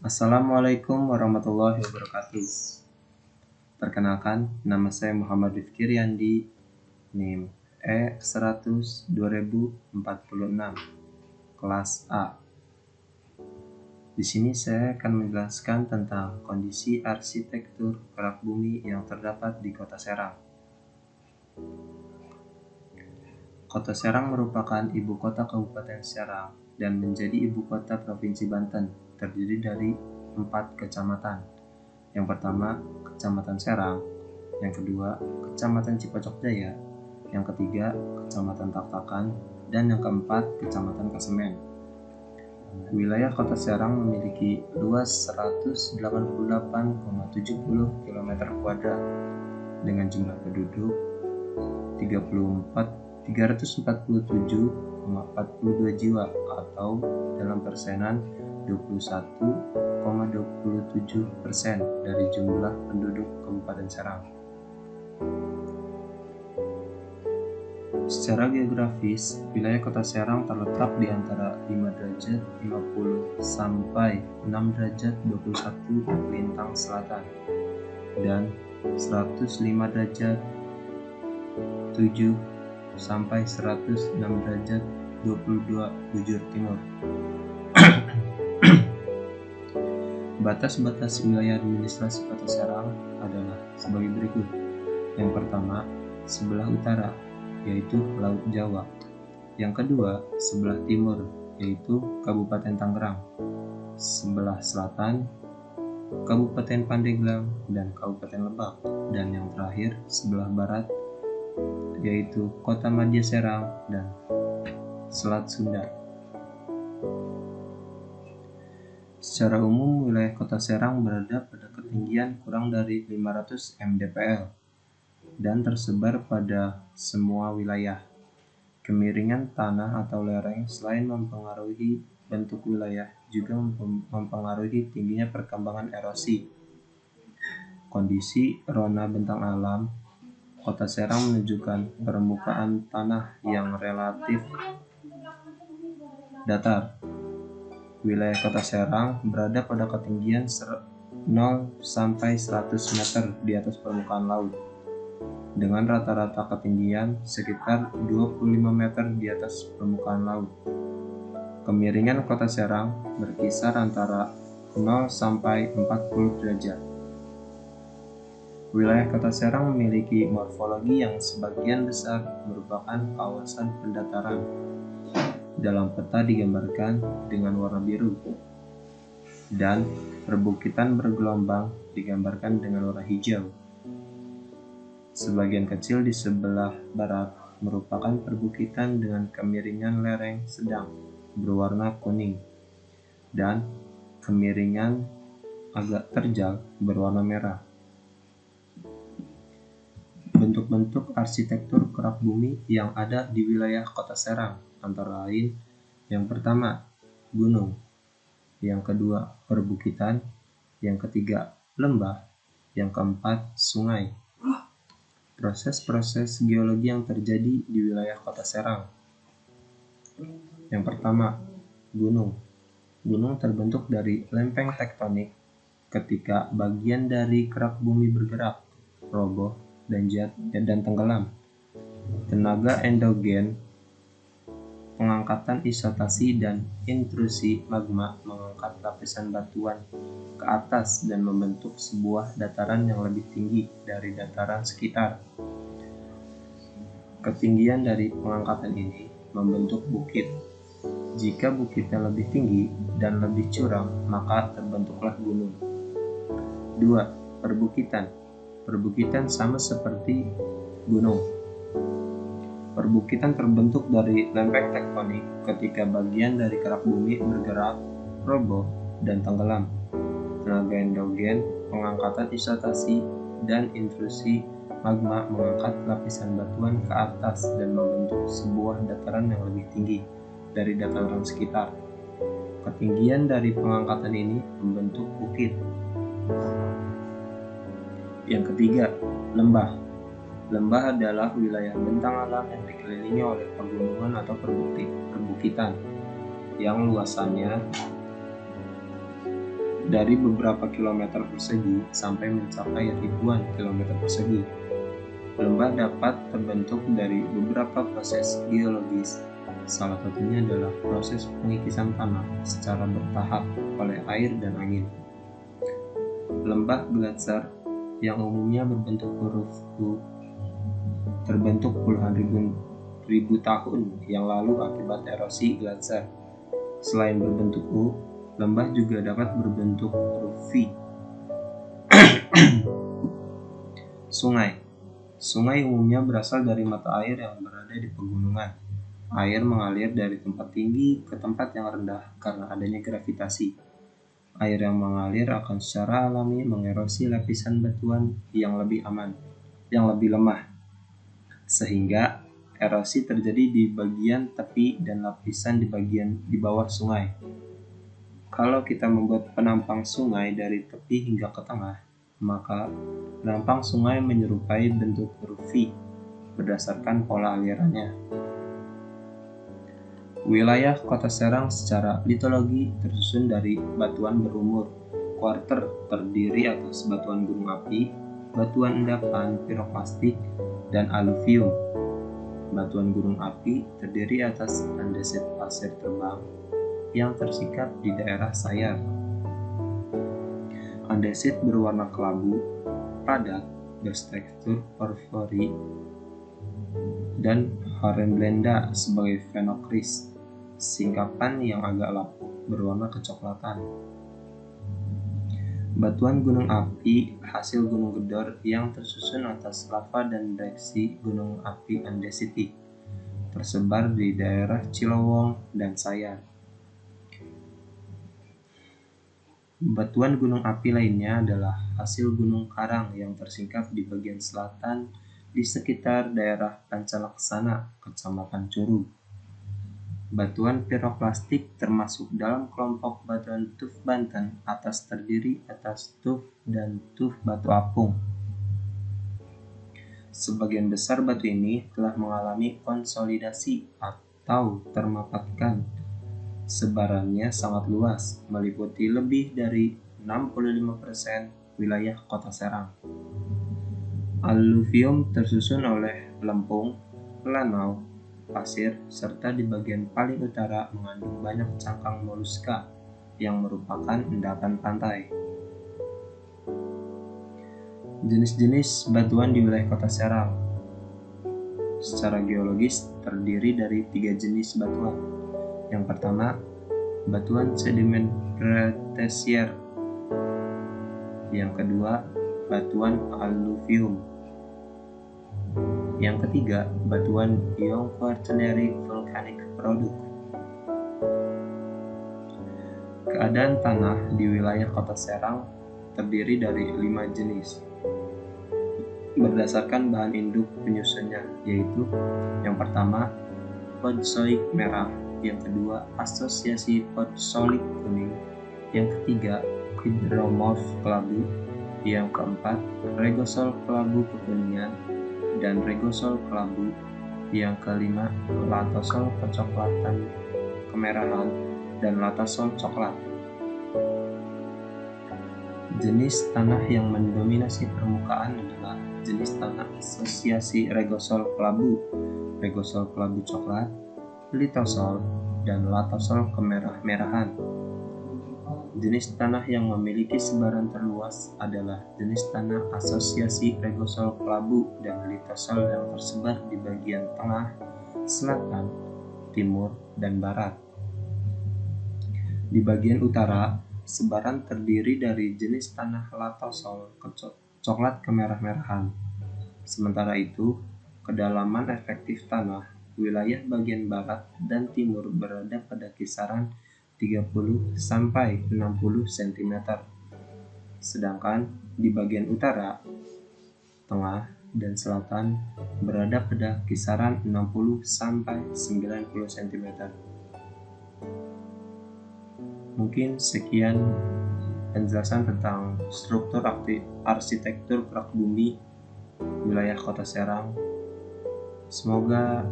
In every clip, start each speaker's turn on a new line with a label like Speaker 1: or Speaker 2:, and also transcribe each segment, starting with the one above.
Speaker 1: Assalamualaikum warahmatullahi wabarakatuh. Perkenalkan, nama saya Muhammad Rifki Riyandi, NIM E100 2046, kelas A. Di sini saya akan menjelaskan tentang kondisi arsitektur kerak bumi yang terdapat di Kota Serang. Kota Serang merupakan ibu kota Kabupaten Serang dan menjadi ibu kota Provinsi Banten, terdiri dari 4 kecamatan. Yang pertama, Kecamatan Serang. Yang kedua, Kecamatan Cipacok Jaya. Yang ketiga, Kecamatan Taktakan. Dan yang keempat, Kecamatan Kasemen. Wilayah Kota Serang memiliki luas 188,70 km² dengan jumlah penduduk 347,42 jiwa atau dalam persenan 21,27% dari jumlah penduduk Kabupaten Serang. Secara geografis, wilayah Kota Serang terletak di antara 5 derajat 50 sampai 6 derajat 21 lintang selatan dan 105 derajat 7 sampai 106 derajat 22 bujur timur. Batas-batas wilayah administrasi Kota Serang adalah sebagai berikut. Yang pertama, sebelah utara, yaitu Laut Jawa. Yang kedua, sebelah timur, yaitu Kabupaten Tangerang. Sebelah selatan, Kabupaten Pandeglang dan Kabupaten Lebak. Dan yang terakhir, sebelah barat, yaitu Kota Madya Serang dan Selat Sunda. Secara umum, wilayah Kota Serang berada pada ketinggian kurang dari 500 mdpl dan tersebar pada semua wilayah. Kemiringan tanah atau lereng selain mempengaruhi bentuk wilayah, juga mempengaruhi tingginya perkembangan erosi. Kondisi rona bentang alam Kota Serang menunjukkan permukaan tanah yang relatif datar. Wilayah Kota Serang berada pada ketinggian 0 sampai 100 meter di atas permukaan laut, dengan rata-rata ketinggian sekitar 25 meter di atas permukaan laut. Kemiringan Kota Serang berkisar antara 0 sampai 40 derajat. Wilayah Kota Serang memiliki morfologi yang sebagian besar merupakan kawasan pendataran. Dalam peta digambarkan dengan warna biru, dan perbukitan bergelombang digambarkan dengan warna hijau. Sebagian kecil di sebelah barat merupakan perbukitan dengan kemiringan lereng sedang berwarna kuning dan kemiringan agak terjal berwarna merah. Bentuk-bentuk arsitektur kerak bumi yang ada di wilayah Kota Serang antara lain: yang pertama, gunung; yang kedua, perbukitan; yang ketiga, lembah; yang keempat, sungai. Proses-proses geologi yang terjadi di wilayah Kota Serang. Yang pertama, gunung. Gunung terbentuk dari lempeng tektonik ketika bagian dari kerak bumi bergerak, roboh, dan tenggelam. Tenaga endogen, pengangkatan isotasi dan intrusi magma mengangkat lapisan batuan ke atas dan membentuk sebuah dataran yang lebih tinggi dari dataran sekitar. Ketinggian dari pengangkatan ini membentuk bukit. Jika bukitnya lebih tinggi dan lebih curam, maka terbentuklah gunung. 2. Perbukitan. Perbukitan sama seperti gunung. Perbukitan terbentuk dari lempeng tektonik ketika bagian dari kerak bumi bergerak, roboh, dan tenggelam. Tenaga endogen, pengangkatan isotasi, dan intrusi magma mengangkat lapisan batuan ke atas dan membentuk sebuah dataran yang lebih tinggi dari dataran sekitar. Ketinggian dari pengangkatan ini membentuk bukit. Yang ketiga, lembah. Lembah adalah wilayah bentang alam yang dikelilingi oleh pegunungan atau perbukitan yang luasannya dari beberapa kilometer persegi sampai mencapai ribuan kilometer persegi. Lembah dapat terbentuk dari beberapa proses geologis. Salah satunya adalah proses pengikisan tanah secara bertahap oleh air dan angin. Lembah gletser yang umumnya berbentuk huruf U terbentuk puluhan ribu tahun yang lalu akibat erosi gletser. Selain berbentuk U, lembah juga dapat berbentuk huruf V. Sungai umumnya berasal dari mata air yang berada di pegunungan. Air mengalir dari tempat tinggi ke tempat yang rendah karena adanya gravitasi. Air yang mengalir akan secara alami mengerosi lapisan batuan yang lebih lemah, sehingga erosi terjadi di bagian tepi dan lapisan di bawah sungai. Kalau kita membuat penampang sungai dari tepi hingga ke tengah, maka penampang sungai menyerupai bentuk huruf V berdasarkan pola alirannya. Wilayah Kota Serang secara litologi tersusun dari batuan berumur. Kuarter terdiri atas batuan gunung api, batuan endapan piroklastik, dan aluvium. Batuan gunung api terdiri atas andesit pasir terbang yang tersikat di daerah Sayar. Andesit berwarna kelabu, padat, bertekstur porfiri, dan hornblenda sebagai phenocryst, singkapan yang agak lapuk berwarna kecoklatan. Batuan gunung api hasil gunung gedor yang tersusun atas lava dan reaksi gunung api andesiti, tersebar di daerah Cilowong dan Sayar. Batuan gunung api lainnya adalah hasil gunung karang yang tersingkap di bagian selatan di sekitar daerah Pancalaksana, Kecamatan Curug. Batuan piroklastik termasuk dalam kelompok batuan tuf Banten terdiri atas tuf dan tuf batu apung. Sebagian besar batu ini telah mengalami konsolidasi atau termapatkan. Sebarannya sangat luas, meliputi lebih dari 65% wilayah Kota Serang. Aluvium tersusun oleh lempung, lanau, pasir, serta di bagian paling utara mengandung banyak cangkang moluska yang merupakan endapan pantai. Jenis-jenis batuan di wilayah Kota Serang secara geologis terdiri dari 3 jenis batuan. Yang pertama, batuan sedimen kretasier. Yang kedua, batuan aluvium. Yang ketiga, batuan Young Quaternary Volcanic Product. Keadaan tanah di wilayah Kota Serang terdiri dari 5 jenis berdasarkan bahan induk penyusunnya, yaitu yang pertama, podzoik merah, yang kedua, asosiasi podzolik kuning, yang ketiga, hidromorf kelabu, yang keempat, regosol kelabu kekuningan, dan regosol kelabu, yang kelima, latosol kecoklatan kemerahan, dan latosol coklat. Jenis tanah yang mendominasi permukaan adalah jenis tanah asosiasi regosol kelabu coklat, litosol, dan latosol kemerah-merahan. Jenis tanah yang memiliki sebaran terluas adalah jenis tanah asosiasi regosol kelabu dan litosol yang tersebar di bagian tengah, selatan, timur, dan barat. Di bagian utara, sebaran terdiri dari jenis tanah latosol coklat kemerah-merahan. Sementara itu, kedalaman efektif tanah wilayah bagian barat dan timur berada pada kisaran 30 sampai 60 cm. Sedangkan di bagian utara, tengah, dan selatan berada pada kisaran 60 sampai 90 cm. Mungkin sekian penjelasan tentang struktur arsitektur kerak bumi wilayah Kota Serang. Semoga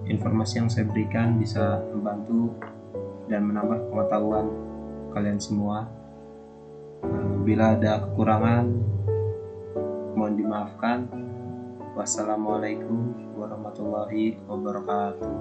Speaker 1: informasi yang saya berikan bisa membantu dan menambah pengetahuan kalian semua. Bila ada kekurangan, mohon dimaafkan. Wassalamualaikum warahmatullahi wabarakatuh.